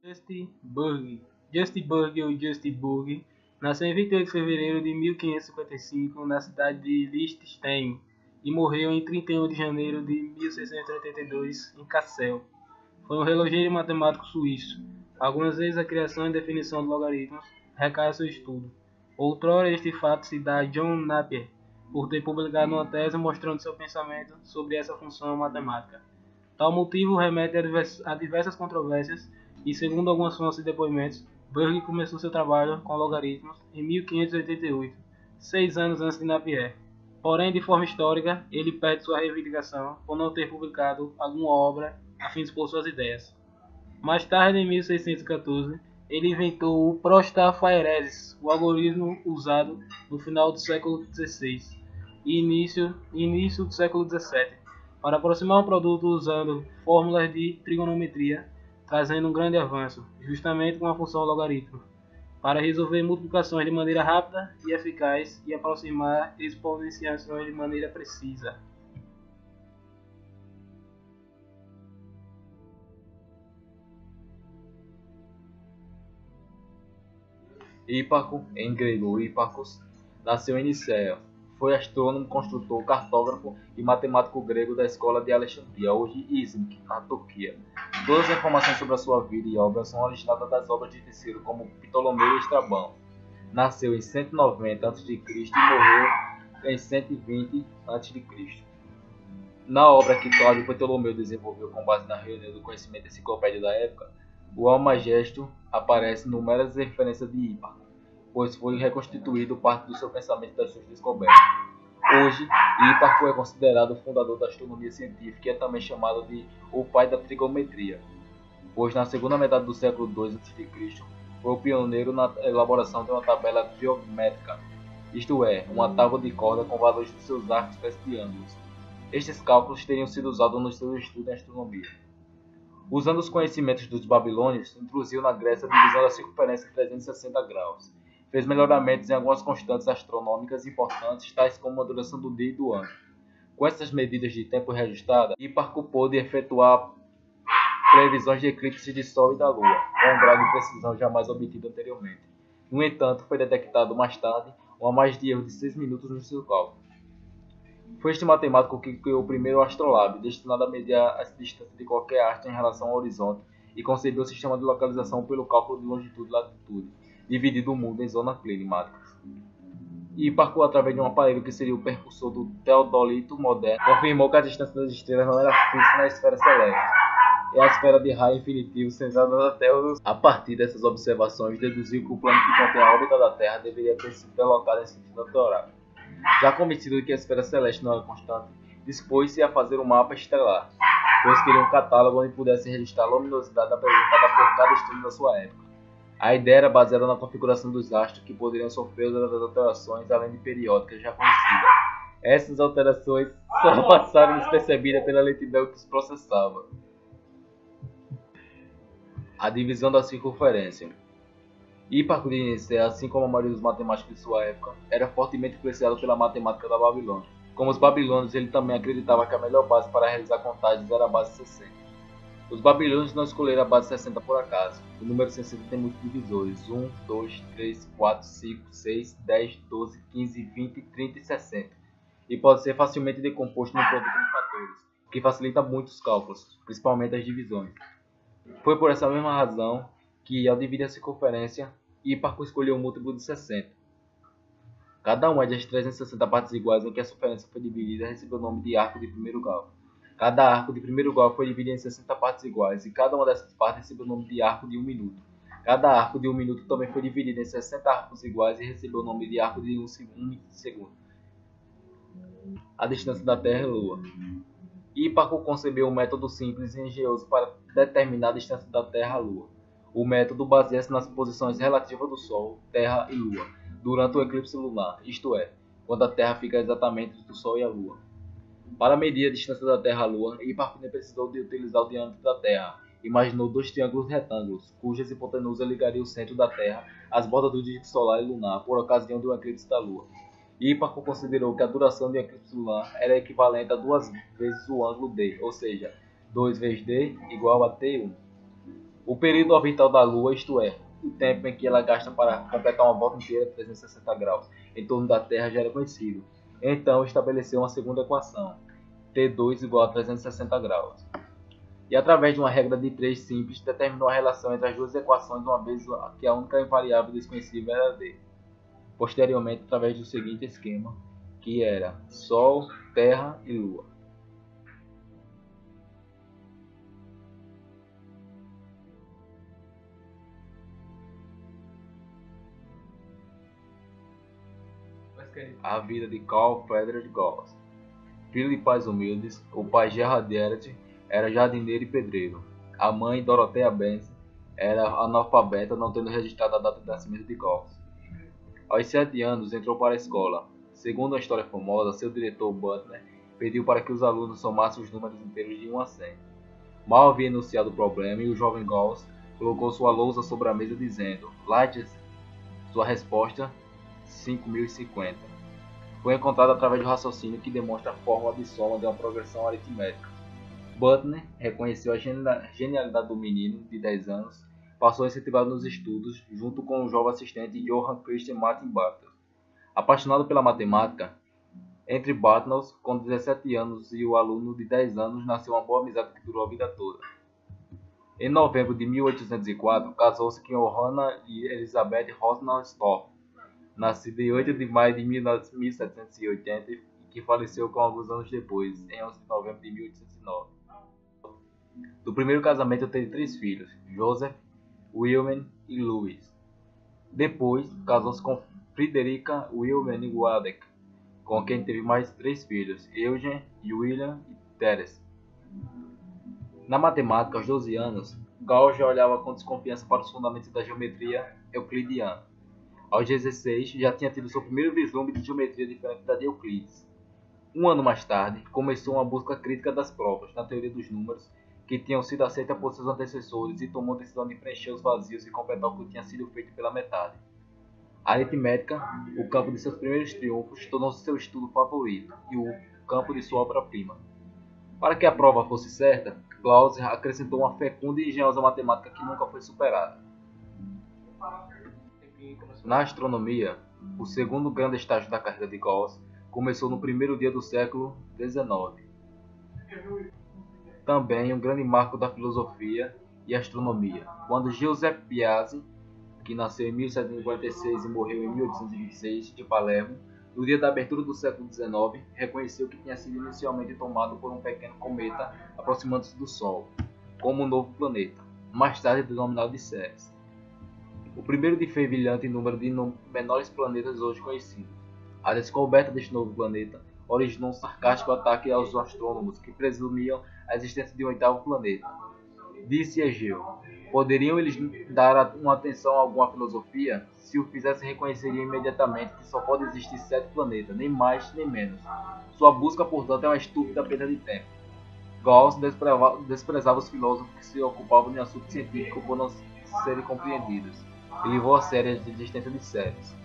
Justin Burg. Justin Burg ou Justin Burg nasceu em 28 de fevereiro de 1555 na cidade de Liechtenstein e morreu em 31 de janeiro de 1682 em Kassel. Foi um relogeiro matemático suíço. Algumas vezes a criação e definição de logaritmos recai a seu estudo. Outrora este fato se dá a John Napier, por ter publicado uma tese mostrando seu pensamento sobre essa função matemática. Tal motivo remete a diversas controvérsias e, segundo algumas fontes e depoimentos, Burge começou seu trabalho com logaritmos em 1588, 6 anos antes de Napier. Porém, de forma histórica, ele perde sua reivindicação por não ter publicado alguma obra a fim de expor suas ideias. Mais tarde, em 1614, ele inventou o Prostaphairesis, o algoritmo usado no final do século XVI e início do século XVII, para aproximar um produto usando fórmulas de trigonometria, trazendo um grande avanço, justamente com a função logaritmo, para resolver multiplicações de maneira rápida e eficaz e aproximar exponenciações de maneira precisa. Híparco, em grego Hipparcos, nasceu em Nicéia. Foi astrônomo, construtor, cartógrafo e matemático grego da escola de Alexandria, hoje Izmir, na Turquia. Todas as informações sobre a sua vida e obra são originadas das obras de terceiro, como Ptolomeu e Estrabão. Nasceu em 190 a.C. e morreu em 120 a.C. Na obra que Cláudio Ptolomeu desenvolveu com base na reunião do conhecimento enciclopédico da época, o Almagesto aparece numerosas referências de Híparco, pois foi reconstituído parte do seu pensamento das suas descobertas. Hoje, Híparco é considerado o fundador da astronomia científica e é também chamado de o pai da trigonometria, pois na segunda metade do século II a.C. foi o pioneiro na elaboração de uma tabela geométrica, isto é, uma tábua de corda com valores dos seus arcos e triângulos. Estes cálculos teriam sido usados nos seus estudos em astronomia. Usando os conhecimentos dos babilônios, introduziu na Grécia a divisão da circunferência em 360 graus. Fez melhoramentos em algumas constantes astronômicas importantes, tais como a duração do dia e do ano. Com essas medidas de tempo reajustadas, Hipparco pôde efetuar previsões de eclipses de Sol e da Lua, com um grau de precisão jamais obtido anteriormente. No entanto, foi detectado mais tarde uma margem de erro de 6 minutos no seu cálculo. Foi este matemático que criou o primeiro astrolábio, destinado a medir a distância de qualquer astro em relação ao horizonte, e concebeu o sistema de localização pelo cálculo de longitude e latitude, dividindo o mundo em zonas climáticas. E parcou através de um aparelho que seria o precursor do teodolito moderno, confirmou que a distância das estrelas não era fixa na esfera celeste. É a esfera de raio infinitivo centrada na Terra. A partir dessas observações, deduziu que o plano que contém a órbita da Terra deveria ter sido deslocado em sentido horário. Já convencido de que a esfera celeste não era constante, dispôs-se a fazer um mapa estelar, pois queria um catálogo onde pudesse registrar a luminosidade apresentada por cada estrela da sua época. A ideia era baseada na configuração dos astros, que poderiam sofrer das alterações além de periódicas já conhecidas. Essas alterações só passaram despercebidas pela lentidão que os processava. A divisão da circunferência. Hipparco de Nicéia, assim como a maioria dos matemáticos de sua época, era fortemente influenciado pela matemática da Babilônia. Como os babilônios, ele também acreditava que a melhor base para realizar contagens era a base 60. Os babilônios não escolheram a base 60 por acaso. O número 60 tem muitos divisores: 1, 2, 3, 4, 5, 6, 10, 12, 15, 20, 30 e 60. E pode ser facilmente decomposto num produto de fatores, o que facilita muito os cálculos, principalmente as divisões. Foi por essa mesma razão que, ao dividir a circunferência, Hipparco escolheu um múltiplo de 60. Cada uma das 360 partes iguais em que a circunferência foi dividida recebeu o nome de arco de primeiro grau. Cada arco de primeiro grau foi dividido em 60 partes iguais, e cada uma dessas partes recebeu o nome de arco de 1 minuto. Cada arco de 1 minuto também foi dividido em 60 arcos iguais e recebeu o nome de arco de 1 segundo. A distância da Terra e Lua. Hipparco concebeu um método simples e engenhoso para determinar a distância da Terra à Lua. O método baseia-se nas posições relativas do Sol, Terra e Lua durante o eclipse lunar, isto é, quando a Terra fica exatamente entre o Sol e a Lua. Para medir a distância da Terra à Lua, Hipparco nem precisou de utilizar o diâmetro da Terra. Imaginou dois triângulos retângulos, cujas hipotenusa ligaria o centro da Terra às bordas do disco solar e lunar por ocasião de um eclipse da Lua. Hipparco considerou que a duração de um eclipse lunar era equivalente a 2 vezes o ângulo D, ou seja, 2 vezes D igual a T1. O período orbital da Lua, isto é, o tempo em que ela gasta para completar uma volta inteira de 360 graus em torno da Terra, já era conhecido. Então estabeleceu uma segunda equação, T2 igual a 360 graus. E através de uma regra de 3 simples, determinou a relação entre as duas equações, uma vez que a única variável desconhecida era D. Posteriormente, através do seguinte esquema, que era Sol, Terra e Lua. A vida de Carl Friedrich Gauss. Filho de pais humildes, o pai Gerhard Erhard era jardineiro e pedreiro. A mãe, Dorothea Benz, era analfabeta, não tendo registrado a data de nascimento de Gauss. Aos 7 anos, entrou para a escola. Segundo uma história famosa, seu diretor Butler pediu para que os alunos somassem os números inteiros de 1 a 100. Mal havia enunciado o problema e o jovem Gauss colocou sua lousa sobre a mesa dizendo: Leite, sua resposta, 5050. Foi encontrado através do raciocínio que demonstra a fórmula de soma de uma progressão aritmética. Butler reconheceu a genialidade do menino, de 10 anos, passou a incentivá-lo nos estudos, junto com o jovem assistente Johann Christian Martin Bartels. Apaixonado pela matemática, entre Bartels, com 17 anos, e o aluno de 10 anos, nasceu uma boa amizade que durou a vida toda. Em novembro de 1804, casou-se com Johanna Elisabeth Rosnansdorff, nascida em 8 de maio de 1780 e que faleceu com alguns anos depois, em 11 de novembro de 1809. Do primeiro casamento teve 3 filhos, Joseph, Wilhelm e Louis. Depois, casou-se com Friederika Wilhelm Waldeck, com quem teve mais 3 filhos, Eugen, William e Therese. Na matemática, aos 12 anos, Gauss já olhava com desconfiança para os fundamentos da geometria euclidiana. Aos 16, já tinha tido seu primeiro vislumbre de geometria diferente da de Euclides. Um ano mais tarde, começou uma busca crítica das provas na teoria dos números que tinham sido aceitas por seus antecessores e tomou a decisão de preencher os vazios e completar o que tinha sido feito pela metade. A aritmética, o campo de seus primeiros triunfos, tornou-se seu estudo favorito e o campo de sua obra-prima. Para que a prova fosse certa, Gauss acrescentou uma fecunda e engenhosa matemática que nunca foi superada. Na astronomia, o segundo grande estágio da carreira de Gauss começou no primeiro dia do século XIX. Também um grande marco da filosofia e astronomia, quando Giuseppe Piazzi, que nasceu em 1746 e morreu em 1826, de Palermo, no dia da abertura do século XIX, reconheceu que tinha sido inicialmente tomado por um pequeno cometa aproximando-se do Sol, como um novo planeta, mais tarde denominado de Ceres. O primeiro de fervilhante número de menores planetas hoje conhecidos. A descoberta deste novo planeta originou um sarcástico ataque aos astrônomos que presumiam a existência de um 8º planeta. Disse Egeu: poderiam eles dar uma atenção a alguma filosofia? Se o fizessem, reconheceriam imediatamente que só pode existir 7 planetas, nem mais nem menos. Sua busca, portanto, é uma estúpida perda de tempo. Gauss desprezava os filósofos que se ocupavam de assuntos científicos por não serem compreendidos, e levou a sério a existência de Ceres.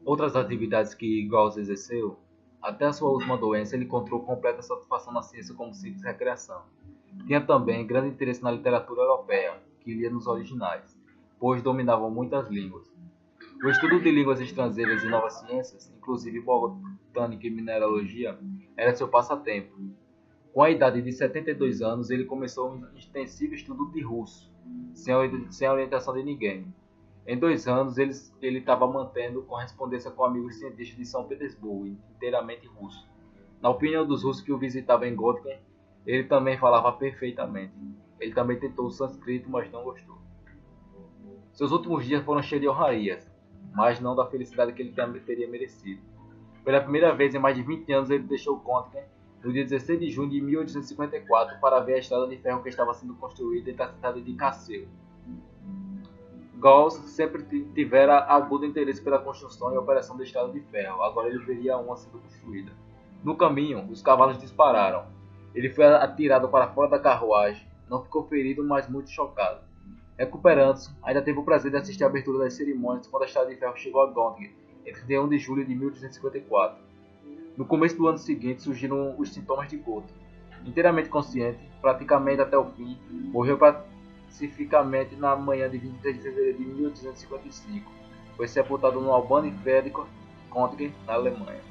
Outras atividades que Gauss exerceu: até a sua última doença, ele encontrou completa satisfação na ciência como simples recreação. Tinha também grande interesse na literatura europeia, que lia nos originais, pois dominava muitas línguas. O estudo de línguas estrangeiras e novas ciências, inclusive botânica e mineralogia, era seu passatempo. Com a idade de 72 anos, ele começou um extensivo estudo de russo, sem a orientação de ninguém. Em 2 anos, ele estava mantendo correspondência com amigos cientistas de São Petersburgo, inteiramente russo. Na opinião dos russos que o visitavam em Göttingen, ele também falava perfeitamente. Ele também tentou o sânscrito, mas não gostou. Seus últimos dias foram cheios de honrarias, mas não da felicidade que ele teria merecido. Pela primeira vez em mais de 20 anos, ele deixou Göttingen no dia 16 de junho de 1854 para ver a estrada de ferro que estava sendo construída entre a cidade de Kassel. Gauss sempre tivera agudo interesse pela construção e operação da estrada de ferro. Agora ele veria uma sendo construída. No caminho, os cavalos dispararam. Ele foi atirado para fora da carruagem. Não ficou ferido, mas muito chocado. Recuperando-se, ainda teve o prazer de assistir à abertura das cerimônias quando a estrada de ferro chegou a Göttingen, em 31 de julho de 1854. No começo do ano seguinte surgiram os sintomas de gota. Inteiramente consciente, praticamente até o fim, morreu pacificamente na manhã de 23 de fevereiro de 1855. Foi sepultado no Albany Friedrich Country, na Alemanha.